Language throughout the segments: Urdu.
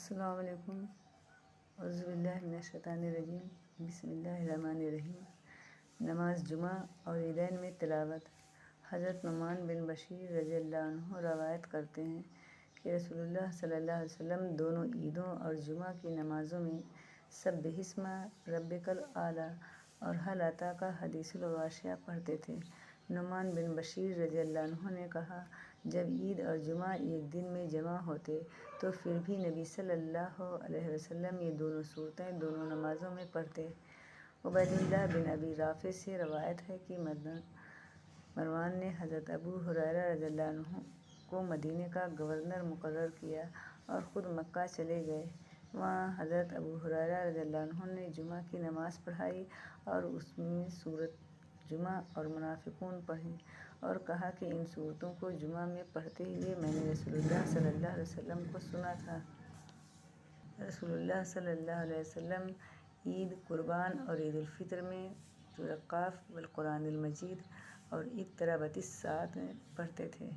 السلام علیکم۔ اعوذ باللہ من الشیطان الرجیم، بسم اللہ الرحمن الرحیم۔ نماز جمعہ اور عیدین میں تلاوت۔ حضرت نعمان بن بشیر رضی اللہ عنہ روایت کرتے ہیں کہ رسول اللہ صلی اللہ علیہ وسلم دونوں عیدوں اور جمعہ کی نمازوں میں سبح اسم ربک الاعلیٰ اور هل اتاک حدیث الغاشیہ پڑھتے تھے۔ نعمان بن بشیر رضی اللہ عنہ نے کہا، جب عید اور جمعہ ایک دن میں جمع ہوتے تو پھر بھی نبی صلی اللہ علیہ وسلم یہ دونوں صورتیں دونوں نمازوں میں پڑھتے۔ عبید اللہ بن ابی رافع سے روایت ہے کہ مروان نے حضرت ابو ہریرہ رضی اللہ عنہ کو مدینے کا گورنر مقرر کیا اور خود مکہ چلے گئے۔ وہاں حضرت ابو ہریرہ رضی اللہ عنہ نے جمعہ کی نماز پڑھائی اور اس میں سورۃ جمعہ اور منافقون پڑھی اور کہا کہ ان سورتوں کو جمعہ میں پڑھتے ہوئے میں نے رسول اللہ صلی اللہ علیہ وسلم کو سنا تھا۔ رسول اللہ صلی اللہ علیہ وسلم عید، قربان اور عید الفطر میں سورۃ قاف والقرآن المجید اور اقتربت الساعۃ پڑھتے تھے۔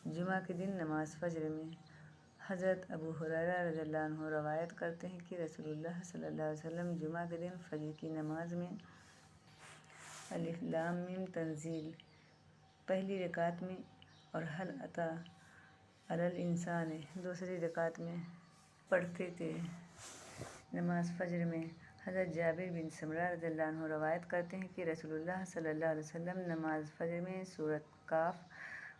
جمعہ کے دن نماز فجر میں حضرت ابو ہریرہ رضی اللہ عنہ روایت کرتے ہیں کہ رسول اللہ صلی اللہ علیہ وسلم جمعہ کے دن فجر کی نماز میں الف لام میم تنزیل پہلی رکعت میں اور هل اتی علی الانسان دوسری رکعت میں پڑھتے تھے۔ نماز فجر میں حضرت جابر بن سمرہ رضی اللہ عنہ روایت کرتے ہیں کہ رسول اللہ صلی اللہ علیہ وسلم نماز فجر میں سورۃ قاف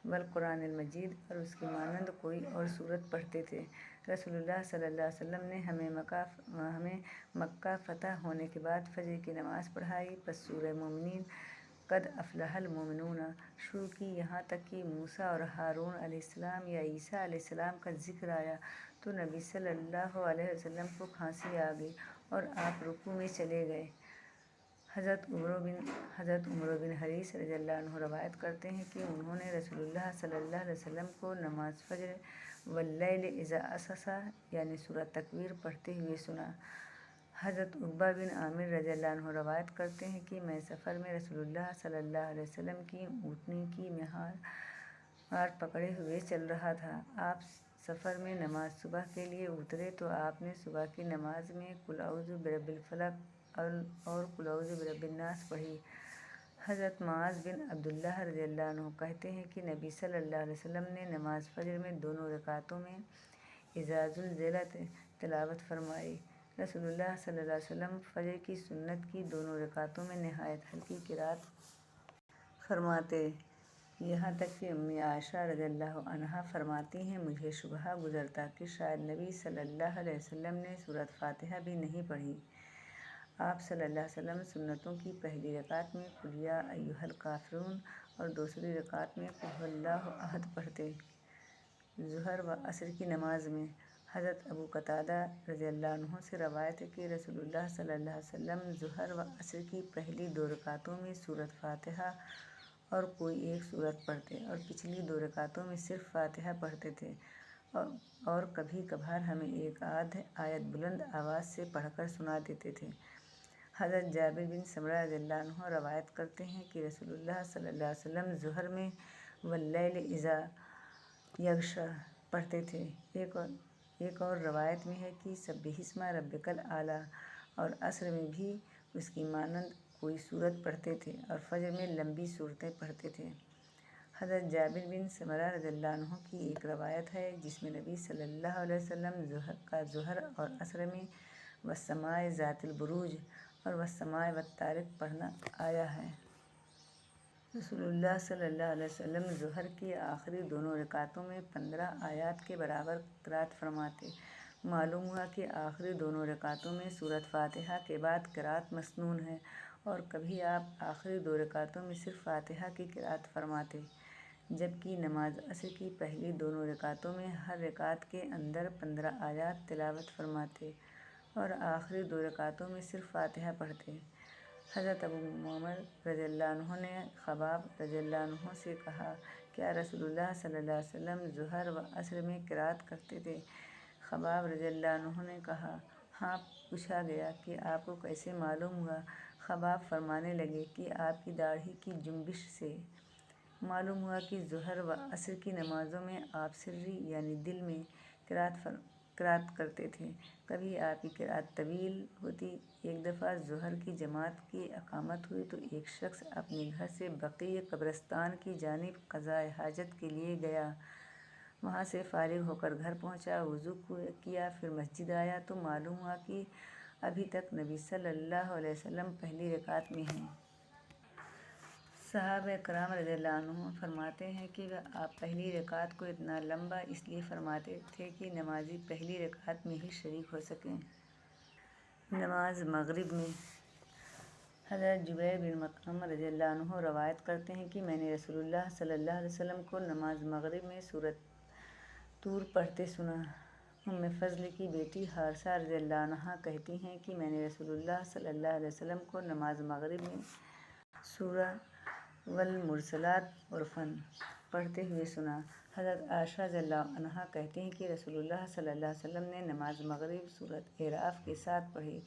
والقرآن المجید اور اس کی مانند کوئی اور سورت پڑھتے تھے۔ رسول اللہ صلی اللہ علیہ وسلم نے ہمیں مکہ فتح ہونے کے بعد فجر کی نماز پڑھائی، پس سورہ مومنین، قد افلح المؤمنون شروع کی، یہاں تک کہ موسیٰ اور ہارون علیہ السلام یا عیسیٰ علیہ السلام کا ذکر آیا تو نبی صلی اللہ علیہ وسلم کو کھانسی آ گئی اور آپ رکوع میں چلے گئے۔ حضرت عمرو بن حریث رضی اللہ عنہ روایت کرتے ہیں کہ انہوں نے رسول اللہ صلی اللہ علیہ وسلم کو نماز فجر واللیل اذا عسعس یعنی سورۃ تکویر پڑھتے ہوئے سنا۔ حضرت عقبہ بن عامر رضی اللہ عنہ روایت کرتے ہیں کہ میں سفر میں رسول اللہ صلی اللہ علیہ وسلم کی اونٹنی کی مہار پکڑے ہوئے چل رہا تھا۔ آپ سفر میں نماز صبح کے لیے اترے تو آپ نے صبح کی نماز میں قل اعوذ برب الفلق اور قل اعوذ برب الناس پڑھی۔ حضرت معاذ بن عبداللہ رضی اللہ عنہ کہتے ہیں کہ نبی صلی اللہ علیہ وسلم نے نماز فجر میں دونوں رکعتوں میں اذا زلزلت تلاوت فرمائی۔ رسول اللہ صلی اللہ علیہ وسلم فجر کی سنت کی دونوں رکعتوں میں نہایت ہلکی قرأت فرماتے، یہاں تک کہ امی عائشہ رضی اللہ عنہا فرماتی ہیں، مجھے شبہ گزرتا کہ شاید نبی صلی اللہ علیہ وسلم نے سورۃ فاتحہ بھی نہیں پڑھی۔ آپ صلی اللہ علیہ وسلم سنتوں کی پہلی رکعت میں قل یا ایھا الکافرون اور دوسری رکعت میں قل ھو اللہ احد پڑھتے۔ ظہر و عصر کی نماز میں حضرت ابو قتادہ رضی اللہ عنہ سے روایت ہے کہ رسول اللہ صلی اللہ علیہ وسلم ظہر و عصر کی پہلی دو رکعتوں میں سورۃ فاتحہ اور کوئی ایک سورت پڑھتے اور پچھلی دو رکعتوں میں صرف فاتحہ پڑھتے تھے اور کبھی کبھار ہمیں ایک آدھ آیت بلند آواز سے پڑھ کر سنا دیتے تھے۔ حضرت جابر بن سمرہ رضی اللہ عنہ روایت کرتے ہیں کہ رسول اللہ صلی اللہ علیہ وسلم ظہر میں واللیل اذا یغشی پڑھتے تھے۔ ایک اور روایت میں ہے کہ سبح اسم ربک الاعلیٰ اور عصر میں بھی اس کی مانند کوئی سورت پڑھتے تھے اور فجر میں لمبی سورتیں پڑھتے تھے۔ حضرت جابر بن سمرہ رضی اللہ عنہ کی ایک روایت ہے جس میں نبی صلی اللہ علیہ وسلم کا ظہر اور عصر میں والسماء ذات البروج اور والسماء والطارق پڑھنا آیا ہے۔ رسول اللہ صلی اللہ علیہ وسلم ظہر کی آخری دونوں رکعتوں میں 15 آیات کے برابر قرأت فرماتے۔ معلوم ہوا کہ آخری دونوں رکعتوں میں سورۃ فاتحہ کے بعد قرأت مسنون ہے اور کبھی آپ آخری دو رکعتوں میں صرف فاتحہ کی قرأت فرماتے، جبکہ نماز عصر کی پہلی دونوں رکعتوں میں ہر رکعت کے اندر 15 آیات تلاوت فرماتے اور آخری دو رکعتوں میں صرف فاتحہ پڑھتے۔ حضرت ابو معمر رضی اللہ عنہ نے خباب رضی اللہ عنہ سے کہا، کیا رسول اللہ صلی اللہ علیہ وسلم ظہر و عصر میں قرأت کرتے تھے؟ خباب رضی اللہ عنہ نے کہا، ہاں۔ پوچھا گیا کہ آپ کو کیسے معلوم ہوا؟ خباب فرمانے لگے کہ آپ کی داڑھی کی جنبش سے معلوم ہوا کہ ظہر و عصر کی نمازوں میں آپ سری یعنی دل میں قرات کرتے تھے۔ کبھی آپ کی قرات طویل ہوتی۔ ایک دفعہ ظہر کی جماعت کی اقامت ہوئی تو ایک شخص اپنے گھر سے بقیع قبرستان کی جانب قضائے حاجت کے لیے گیا۔ وہاں سے فارغ ہو کر گھر پہنچا، وضو کیا، پھر مسجد آیا تو معلوم ہوا کہ ابھی تک نبی صلی اللہ علیہ وسلم پہلی رکعت میں ہیں۔ صحابہ کرام رضی اللہ عنہم فرماتے ہیں کہ آپ پہلی رکعت کو اتنا لمبا اس لیے فرماتے تھے کہ نمازی پہلی رکعت میں ہی شریک ہو سکیں۔ نماز مغرب میں حضرت جبیر بن مطعم رضی اللہ عنہ روایت کرتے ہیں کہ میں نے رسول اللہ صلی اللہ علیہ وسلم کو نماز مغرب میں سورۃ طور پڑھتے سنا۔ ام فضل کی بیٹی حارثہ رضی اللہ عنہا کہتی ہیں کہ میں نے رسول اللہ صلی اللہ علیہ وسلم کو نماز مغرب میں سورہ والمرسلات عرفاً پڑھتے ہوئے سنا۔ حضرت عائشہ رضی اللہ عنہا کہتی ہیں کہ رسول اللہ صلی اللہ علیہ وسلم نے نماز مغرب سورۃ اعراف کے ساتھ پڑھی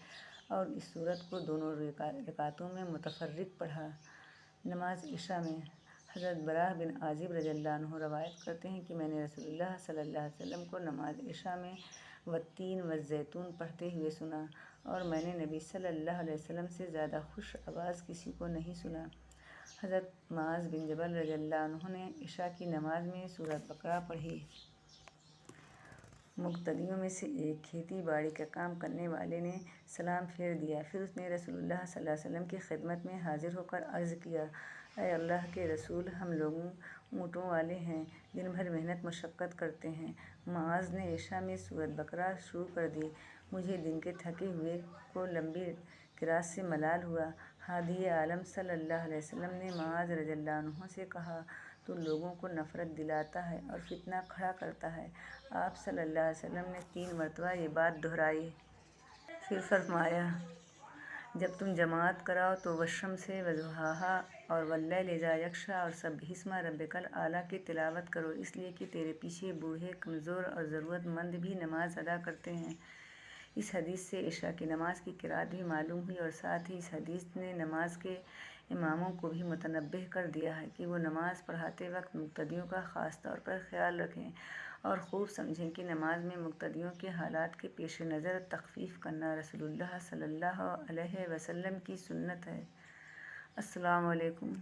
اور اس سورت کو دونوں رکعتوں میں متفرق پڑھا۔ نماز عشاء میں حضرت براء بن عازب رضی اللہ عنہ روایت کرتے ہیں کہ میں نے رسول اللہ صلی اللہ علیہ وسلم کو نماز عشاء میں والتین والزیتون پڑھتے ہوئے سنا اور میں نے نبی صلی اللہ علیہ وسلم سے زیادہ خوش آواز کسی کو نہیں سنا۔ حضرت معاذ بن جبل رضی اللہ عنہ نے عشاء کی نماز میں سورۃ بقرہ پڑھی۔ مقتدیوں میں سے ایک کھیتی باڑی کا کام کرنے والے نے سلام پھیر دیا، پھر اس نے رسول اللہ صلی اللہ علیہ وسلم کی خدمت میں حاضر ہو کر عرض کیا، اے اللہ کے رسول، ہم لوگ اونٹوں والے ہیں، دن بھر محنت مشقت کرتے ہیں۔ معاذ نے عشاء میں سورۃ بقرہ شروع کر دی۔ مجھے دن کے تھکے ہوئے کو لمبی قرات سے ملال ہوا۔ ہادی عالم صلی اللہ علیہ وسلم نے معاذ رضی اللہ عنہ سے کہا، تو لوگوں کو نفرت دلاتا ہے اور فتنہ کھڑا کرتا ہے۔ آپ صلی اللہ علیہ وسلم نے 3 مرتبہ یہ بات دہرائی۔ پھر فرمایا، جب تم جماعت کراؤ تو والشمس وضحاہا اور واللیل اذا یغشی اور سبح اسم ربک الاعلی کی تلاوت کرو، اس لیے کہ تیرے پیچھے بوڑھے، کمزور اور ضرورت مند بھی نماز ادا کرتے ہیں۔ اس حدیث سے عشاء کی نماز کی قرات بھی معلوم ہوئی اور ساتھ ہی اس حدیث نے نماز کے اماموں کو بھی متنبہ کر دیا ہے کہ وہ نماز پڑھاتے وقت مقتدیوں کا خاص طور پر خیال رکھیں اور خوب سمجھیں کہ نماز میں مقتدیوں کے حالات کے پیش نظر تخفیف کرنا رسول اللہ صلی اللہ علیہ وسلم کی سنت ہے۔ السلام علیکم۔